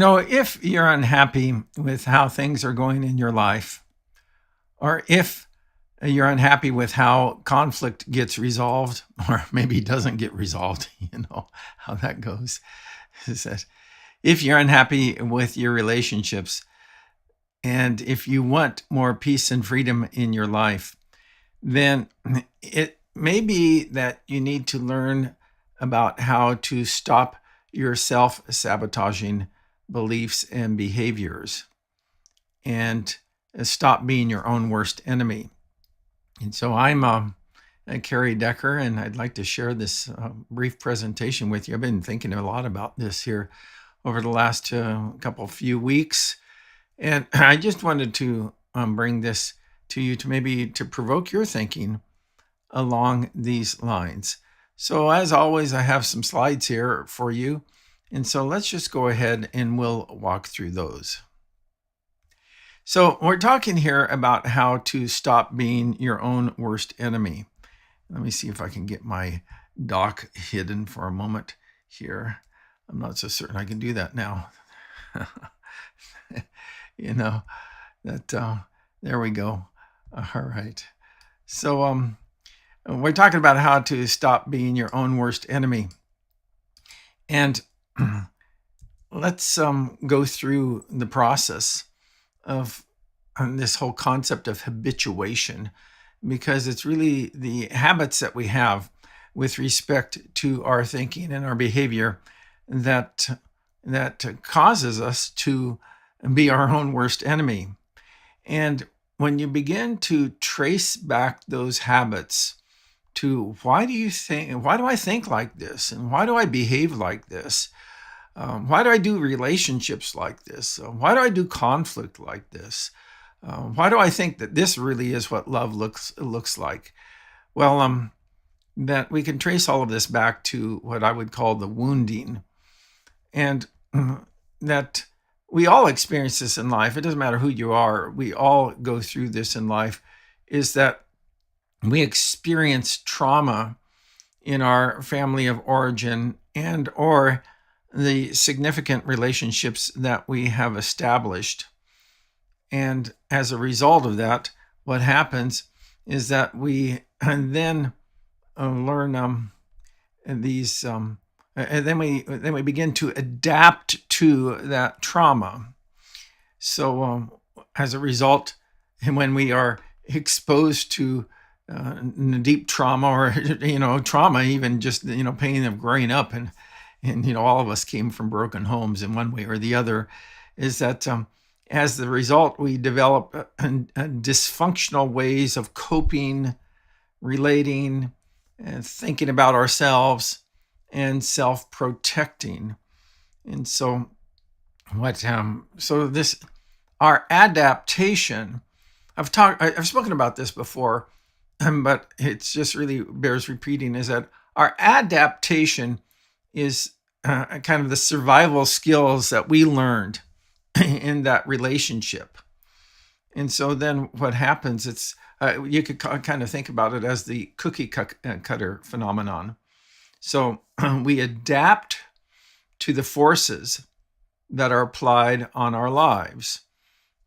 If you're unhappy with how things are going in your life, or if you're unhappy with how conflict gets resolved, or maybe doesn't get resolved, how that goes, is that if you're unhappy with your relationships, and if you want more peace and freedom in your life, then it may be that you need to learn about how to stop your self sabotaging beliefs and behaviors and stop being your own worst enemy. And so I'm Carrie Decker, and I'd like to share this brief presentation with you. I've been thinking a lot about this here over the last few weeks, and I just wanted to bring this to you to maybe to provoke your thinking along these lines. So as always, I have some slides here for you. And so let's just go ahead and we'll walk through those. So we're talking here about how to stop being your own worst enemy. Let me see if I can get my doc hidden for a moment here. I'm not so certain I can do that now. There we go. All right. So we're talking about how to stop being your own worst enemy. And let's go through the process of this whole concept of habituation, because it's really the habits that we have with respect to our thinking and our behavior that causes us to be our own worst enemy. And when you begin to trace back those habits to why do I think like this, and why do I behave like this? Why do I do relationships like this? Why do I do conflict like this? Why do I think that this really is what love looks like? Well, that we can trace all of this back to what I would call the wounding, and that we all experience this in life. It doesn't matter who you are. We all go through this in life, is that we experience trauma in our family of origin and or the significant relationships that we have established. And as a result of that, what happens is that we then learn these, and then we begin to adapt to that trauma. So as a result, and when we are exposed to deep trauma, or trauma, even just pain of growing up, and all of us came from broken homes in one way or the other, is that as the result we develop dysfunctional ways of coping, relating, and thinking about ourselves, and self-protecting. And so our adaptation, I've spoken about this before, but it's just really bears repeating, is that our adaptation is kind of the survival skills that we learned in that relationship. And so then what happens, it's you could kind of think about it as the cookie cutter phenomenon. So we adapt to the forces that are applied on our lives.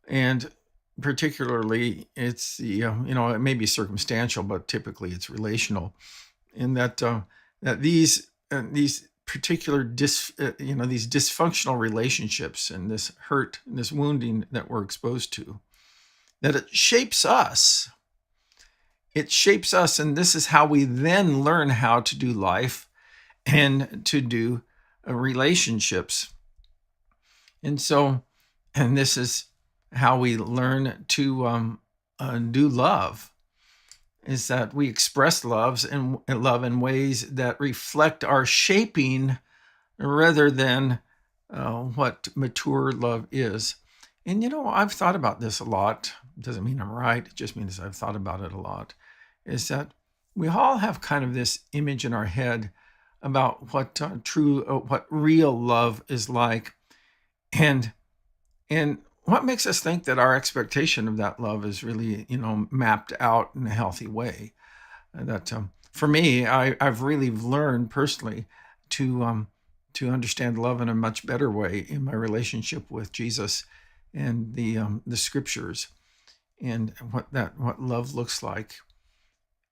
And particularly, it's it may be circumstantial, but typically it's relational, in that these particular these dysfunctional relationships and this hurt and this wounding that we're exposed to, that it shapes us. It shapes us, and this is how we then learn how to do life and to do relationships. And this is how we learn to do love, is that we express love in ways that reflect our shaping rather than what mature love is. And I've thought about this a lot. It doesn't mean I'm right. It just means I've thought about it a lot. Is that we all have kind of this image in our head about what what real love is like, and what makes us think that our expectation of that love is really, mapped out in a healthy way. That for me, I've really learned personally to to understand love in a much better way in my relationship with Jesus and the scriptures, and what love looks like.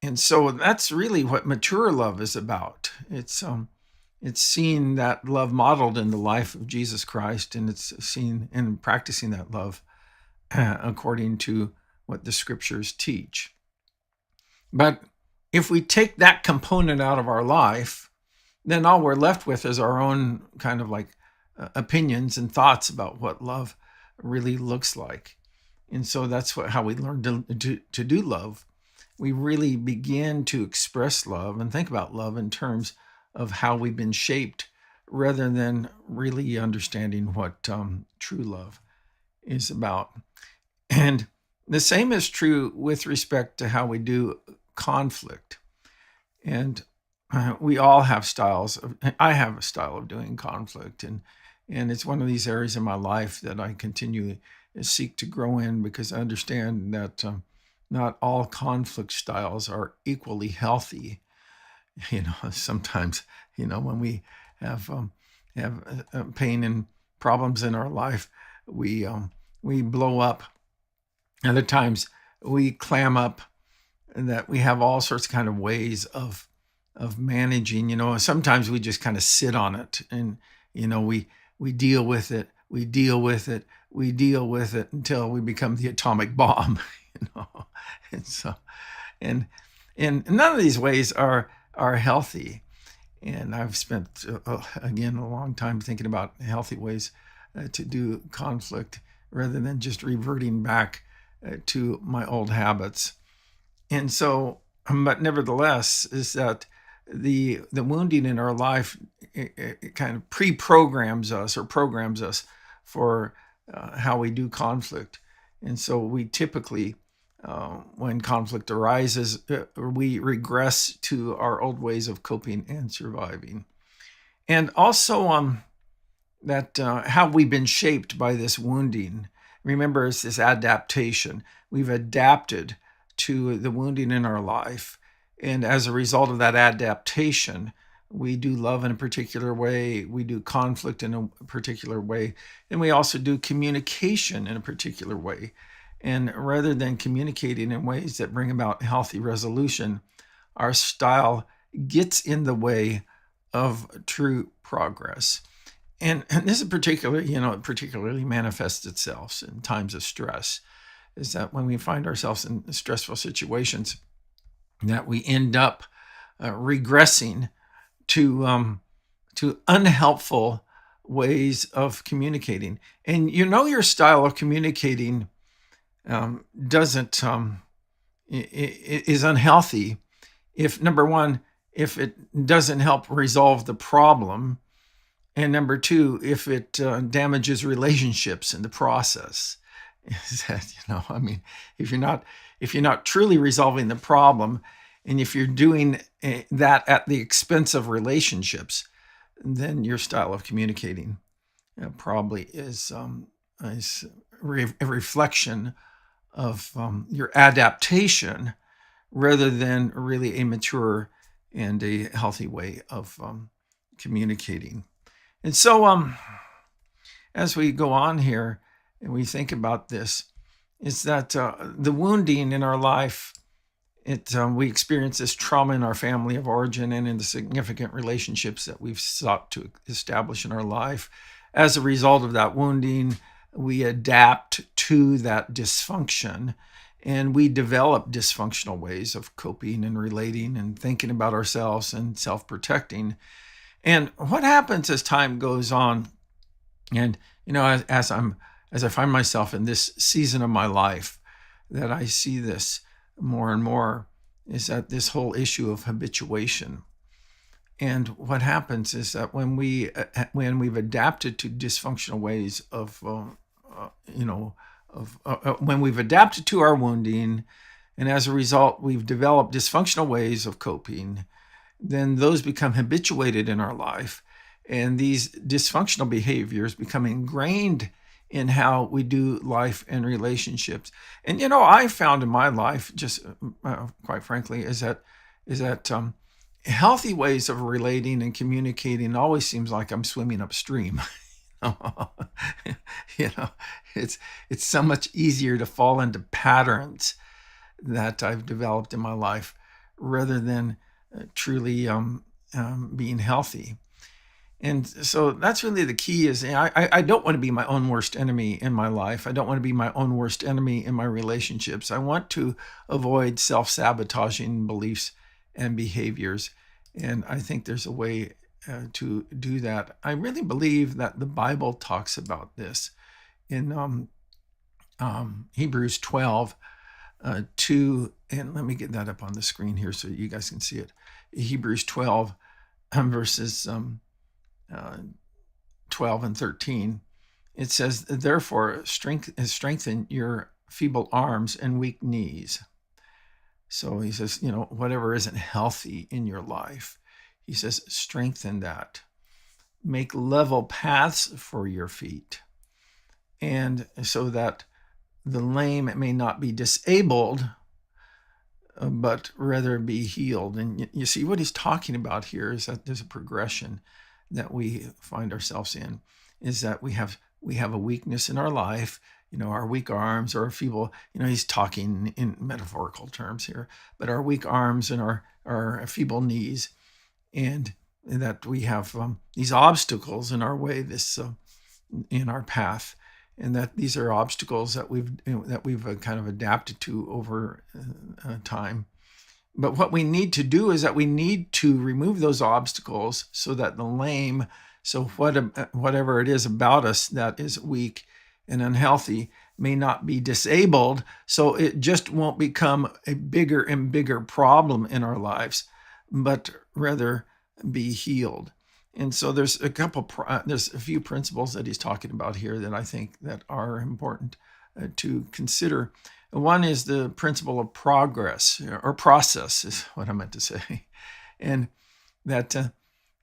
And so that's really what mature love is about. It's seeing that love modeled in the life of Jesus Christ, and it's seeing and practicing that love according to what the scriptures teach. But if we take that component out of our life, then all we're left with is our own kind of like opinions and thoughts about what love really looks like. And so that's how we learn to do love. We really begin to express love and think about love in terms of how we've been shaped, rather than really understanding what true love is about. And the same is true with respect to how we do conflict. And we all have styles. I have a style of doing conflict, and it's one of these areas in my life that I continue to seek to grow in, because I understand that not all conflict styles are equally healthy. Sometimes, when we have pain and problems in our life, we blow up. Other times we clam up, and that we have all sorts of kind of ways of managing. Sometimes we just kind of sit on it, and we deal with it, we deal with it, we deal with it until we become the atomic bomb. And so, and none of these ways are healthy. And I've spent again a long time thinking about healthy ways to do conflict, rather than just reverting back to my old habits. And so, but nevertheless, is that the wounding in our life, it kind of programs us for how we do conflict. And so we typically, when conflict arises, we regress to our old ways of coping and surviving. And also that how we've been shaped by this wounding. Remember, it's this adaptation. We've adapted to the wounding in our life. And as a result of that adaptation, we do love in a particular way, we do conflict in a particular way, and we also do communication in a particular way. And rather than communicating in ways that bring about healthy resolution, our style gets in the way of true progress. And this is particularly manifests itself in times of stress, is that when we find ourselves in stressful situations, that we end up regressing to unhelpful ways of communicating. And your style of communicating is unhealthy if, number one, if it doesn't help resolve the problem, and number two, if it damages relationships in the process. Is that, if you're not truly resolving the problem, and if you're doing that at the expense of relationships, then your style of communicating probably is a reflection of your adaptation, rather than really a mature and a healthy way of communicating. And so as we go on here and we think about this, is that the wounding in our life, we experience this trauma in our family of origin and in the significant relationships that we've sought to establish in our life. As a result of that wounding, we adapt to that dysfunction, and we develop dysfunctional ways of coping and relating and thinking about ourselves and self-protecting. And what happens as time goes on, and as I find myself in this season of my life, that I see this more and more, is that this whole issue of habituation. And what happens is that when we've adapted to dysfunctional ways of, when we've adapted to our wounding, and as a result we've developed dysfunctional ways of coping, then those become habituated in our life, and these dysfunctional behaviors become ingrained in how we do life and relationships. And I found in my life, just quite frankly, is that healthy ways of relating and communicating always seems like I'm swimming upstream. you know, it's so much easier to fall into patterns that I've developed in my life rather than truly being healthy. And so that's really the key is I don't want to be my own worst enemy in my life. I don't want to be my own worst enemy in my relationships. I want to avoid self-sabotaging beliefs and behaviors. And I think there's a way to do that. I really believe that the Bible talks about this in Hebrews 12, 2, and let me get that up on the screen here so you guys can see it. Hebrews 12, verses 12 and 13, it says, therefore, strengthen your feeble arms and weak knees. So he says, whatever isn't healthy in your life, he says, strengthen that. Make level paths for your feet, and so that the lame may not be disabled, but rather be healed. And you see what he's talking about here is that there's a progression that we find ourselves in, is that we have a weakness in our life, our weak arms or feeble, he's talking in metaphorical terms here, but our weak arms and our feeble knees, and that we have these obstacles in our way, in our path, and that these are obstacles that we've kind of adapted to over time. But what we need to do is that we need to remove those obstacles so that the lame, so whatever it is about us that is weak and unhealthy, may not be disabled, so it just won't become a bigger and bigger problem in our lives, but rather be healed. And so there's a few principles that he's talking about here that I think that are important to consider. One is the principle of progress, or process is what I meant to say, and that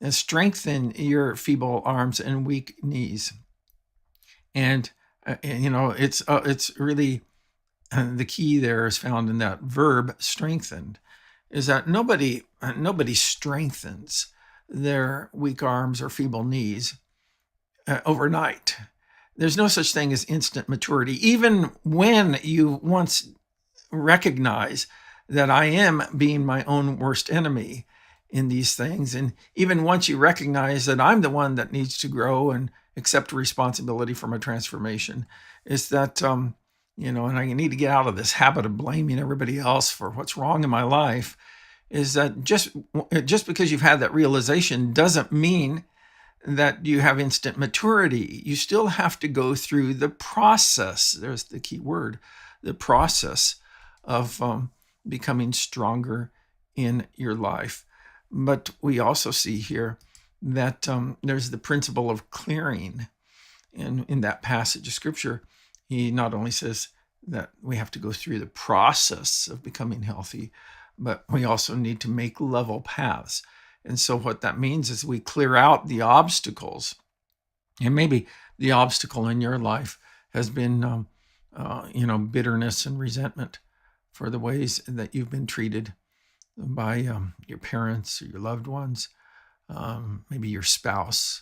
strengthen your feeble arms and weak knees. And it's really the key there is found in that verb strengthened, is that nobody strengthens their weak arms or feeble knees overnight. There's no such thing as instant maturity. Even when you once recognize that I am being my own worst enemy in these things, and even once you recognize that I'm the one that needs to grow and accept responsibility for my transformation, is that, and I need to get out of this habit of blaming everybody else for what's wrong in my life, is that just because you've had that realization doesn't mean that you have instant maturity. You still have to go through the process. There's the key word, the process of becoming stronger in your life. But we also see here that there's the principle of clearing. And in that passage of scripture, he not only says that we have to go through the process of becoming healthy, but we also need to make level paths. And so what that means is we clear out the obstacles. And maybe the obstacle in your life has been, bitterness and resentment for the ways that you've been treated by your parents or your loved ones, maybe your spouse,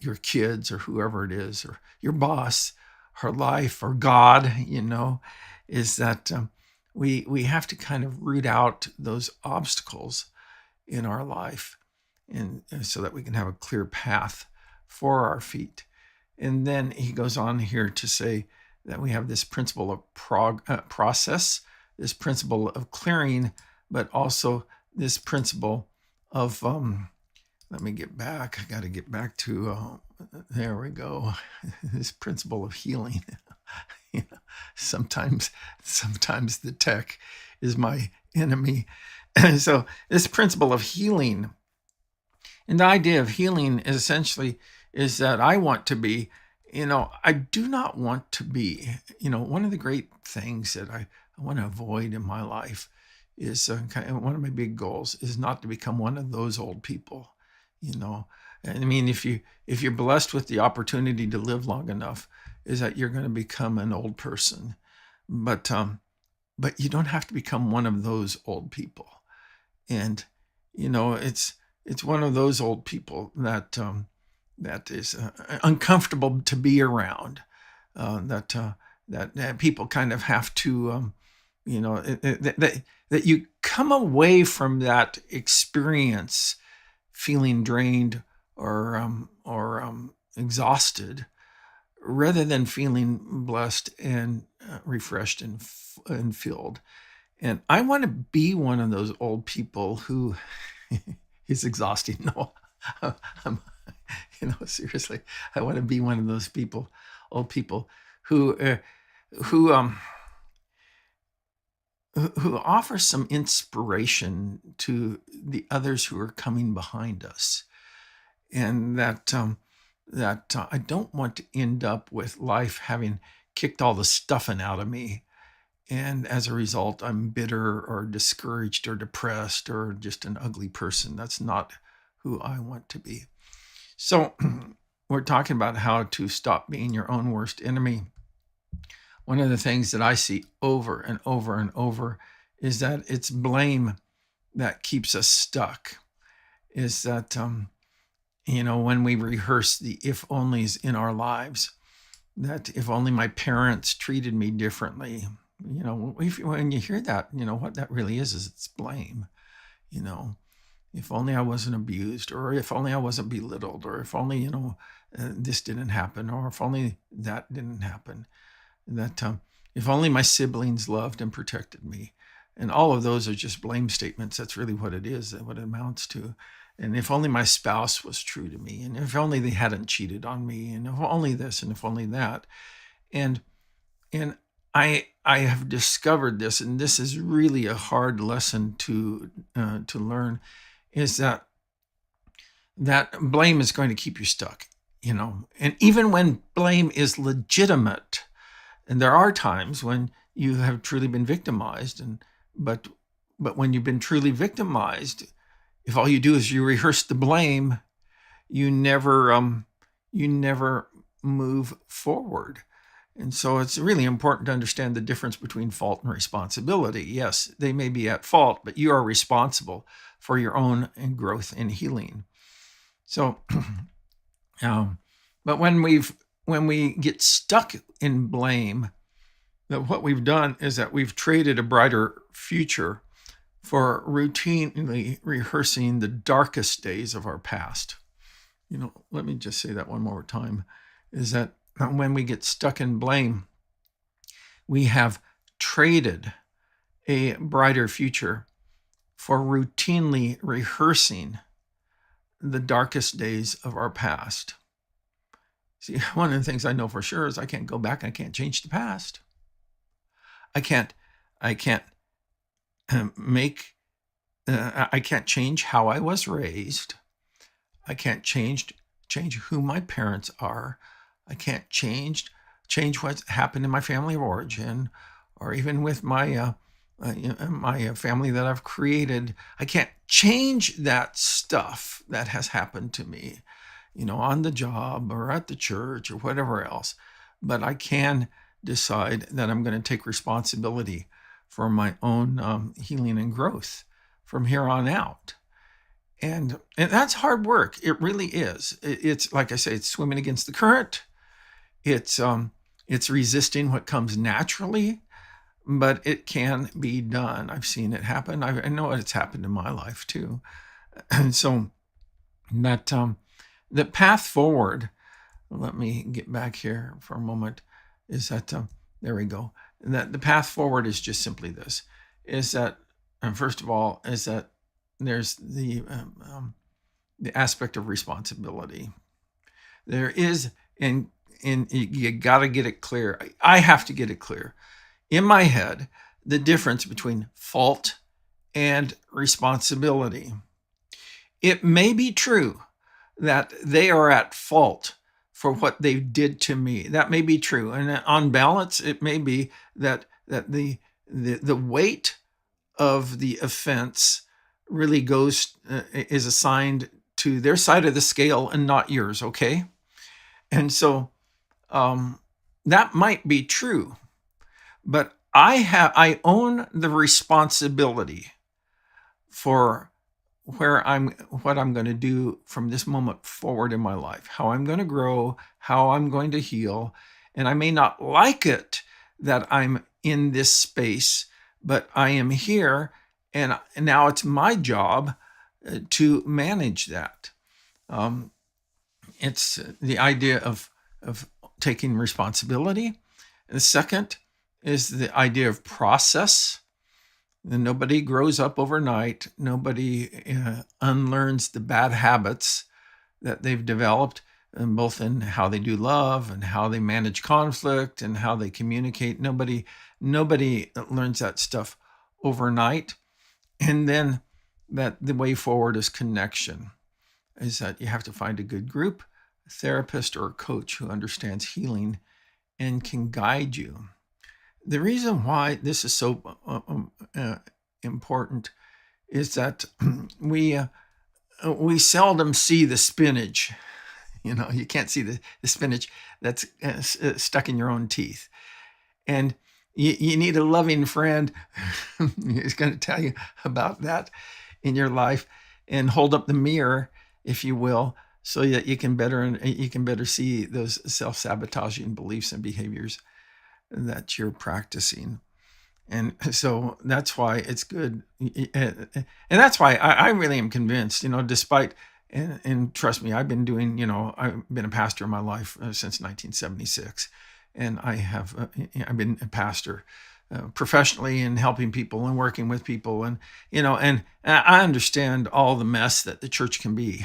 your kids, or whoever it is, or your boss, or life, or God, is that we have to kind of root out those obstacles in our life, and so that we can have a clear path for our feet. And then he goes on here to say that we have this principle of process, this principle of clearing, but also this principle of let me get back. I got to get back to there we go. This principle of healing. Sometimes the tech is my enemy. So this principle of healing, and the idea of healing is essentially is that I want to be, I do not want to be, one of the great things that I want to avoid in my life is one of my big goals is not to become one of those old people, I mean, if you're blessed with the opportunity to live long enough, is that you're going to become an old person, but you don't have to become one of those old people. And It's one of those old people that is uncomfortable to be around. That people kind of have to, that you come away from that experience feeling drained or exhausted, rather than feeling blessed and refreshed and filled. And I want to be one of those old people who is exhausting. No, I'm, seriously, I want to be one of those people, old people who who um who offer some inspiration to the others who are coming behind us, and that I don't want to end up with life having kicked all the stuffing out of me, and as a result, I'm bitter or discouraged or depressed or just an ugly person. That's not who I want to be. So, we're talking about how to stop being your own worst enemy. One of the things that I see over and over and over is that it's blame that keeps us stuck. Is that, when we rehearse the if onlys in our lives, that if only my parents treated me differently, when you hear that, what that really is it's blame. If only I wasn't abused, or if only I wasn't belittled, or if only, this didn't happen, or if only that didn't happen, that if only my siblings loved and protected me. And all of those are just blame statements. That's really what it is, what it amounts to. And if only my spouse was true to me, and if only they hadn't cheated on me, and if only this, and if only that. And I have discovered this, and this is really a hard lesson to learn, is that blame is going to keep you stuck, And even when blame is legitimate, and there are times when you have truly been victimized, but when you've been truly victimized, if all you do is you rehearse the blame, you never move forward. And so it's really important to understand the difference between fault and responsibility. Yes, they may be at fault, but you are responsible for your own growth and healing. So, but when we get stuck in blame, that what we've done is that we've traded a brighter future for routinely rehearsing the darkest days of our past. Let me just say that one more time, is that when we get stuck in blame, we have traded a brighter future for routinely rehearsing the darkest days of our past. See, one of the things I know for sure is I can't go back and I can't change the past. I can't I can't change how I was raised. I can't change who my parents are. I can't change what's happened in my family of origin, or even with my my family that I've created. I can't change that stuff that has happened to me, on the job or at the church or whatever else. But I can decide that I'm going to take responsibility for my own healing and growth from here on out. And that's hard work. It really is. It's like I say, it's swimming against the current. It's resisting what comes naturally, but it can be done. I've seen it happen. I know it's happened in my life too. And so that the path forward, let me get back here for a moment, is that, there we go. And that the path forward is just simply this, is that, first of all, is that there's the aspect of responsibility. There is, and you got to get it clear. I have to get it clear in my head, the difference between fault and responsibility. It may be true that they are at fault for what they did to me. That may be true. And on balance, it may be that the weight of the offense really is assigned to their side of the scale and not yours, okay? And so that might be true, but I own the responsibility for what I'm going to do from this moment forward in my life, how I'm going to grow, how I'm going to heal. And I may not like it that I'm in this space, but I am here, and now it's my job to manage that. It's the idea of taking responsibility. The second is the idea of process. And nobody grows up overnight. Nobody unlearns the bad habits that they've developed, both in how they do love and how they manage conflict and how they communicate. Nobody learns that stuff overnight. And then that the way forward is connection, is that you have to find a good group, a therapist or a coach who understands healing and can guide you. The reason why this is so important is that we seldom see the spinach. You can't see the spinach that's stuck in your own teeth. And you need a loving friend who's going to tell you about that in your life and hold up the mirror, if you will, so that you can better see those self-sabotaging beliefs and behaviors that you're practicing. And so that's why it's good. And that's why I really am convinced, despite, and trust me, I've been a pastor in my life since 1976. And I've been a pastor professionally and helping people and working with people. And I understand all the mess that the church can be.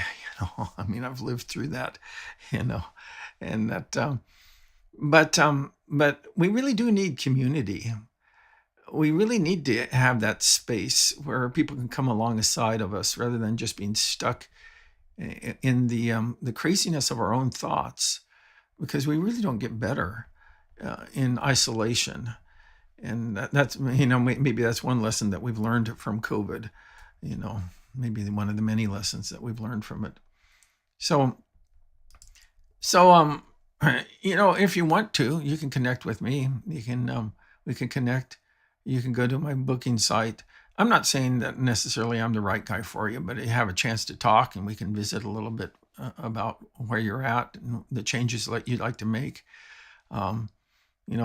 I've lived through that, and that, but we really do need community. We really need to have that space where people can come alongside of us rather than just being stuck in the craziness of our own thoughts, because we really don't get better in isolation. And that's maybe that's one lesson that we've learned from COVID. Maybe one of the many lessons that we've learned from it. So if you want to, you can connect with me. We can connect. You can go to my booking site. I'm not saying that necessarily I'm the right guy for you, but you have a chance to talk and we can visit a little bit about where you're at and the changes that you'd like to make.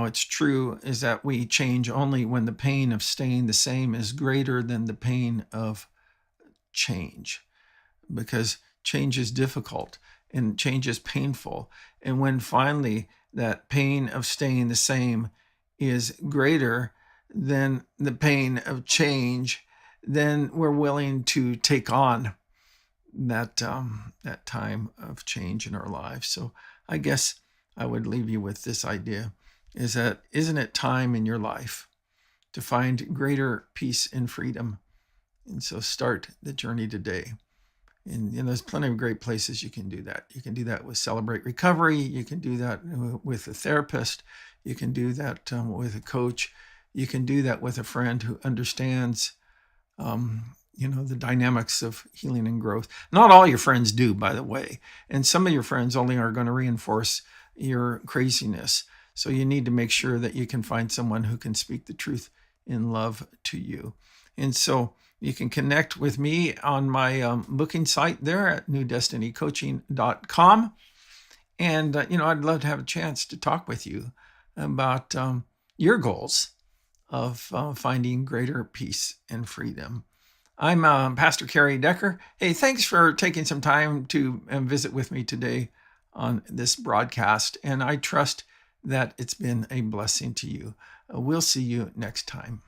It's true is that we change only when the pain of staying the same is greater than the pain of change, because change is difficult and change is painful. And when finally that pain of staying the same is greater than the pain of change, then we're willing to take on that time of change in our lives. So I guess I would leave you with this idea, is that isn't it time in your life to find greater peace and freedom? And so start the journey today. And there's plenty of great places you can do that. You can do that with Celebrate Recovery. You can do that with a therapist. You can do that with a coach. You can do that with a friend who understands, the dynamics of healing and growth. Not all your friends do, by the way. And some of your friends only are going to reinforce your craziness. So you need to make sure that you can find someone who can speak the truth in love to you. And so you can connect with me on my booking site there at newdestinycoaching.com. And, I'd love to have a chance to talk with you about your goals of finding greater peace and freedom. I'm Pastor Kerry Decker. Hey, thanks for taking some time to visit with me today on this broadcast. And I trust that it's been a blessing to you. We'll see you next time.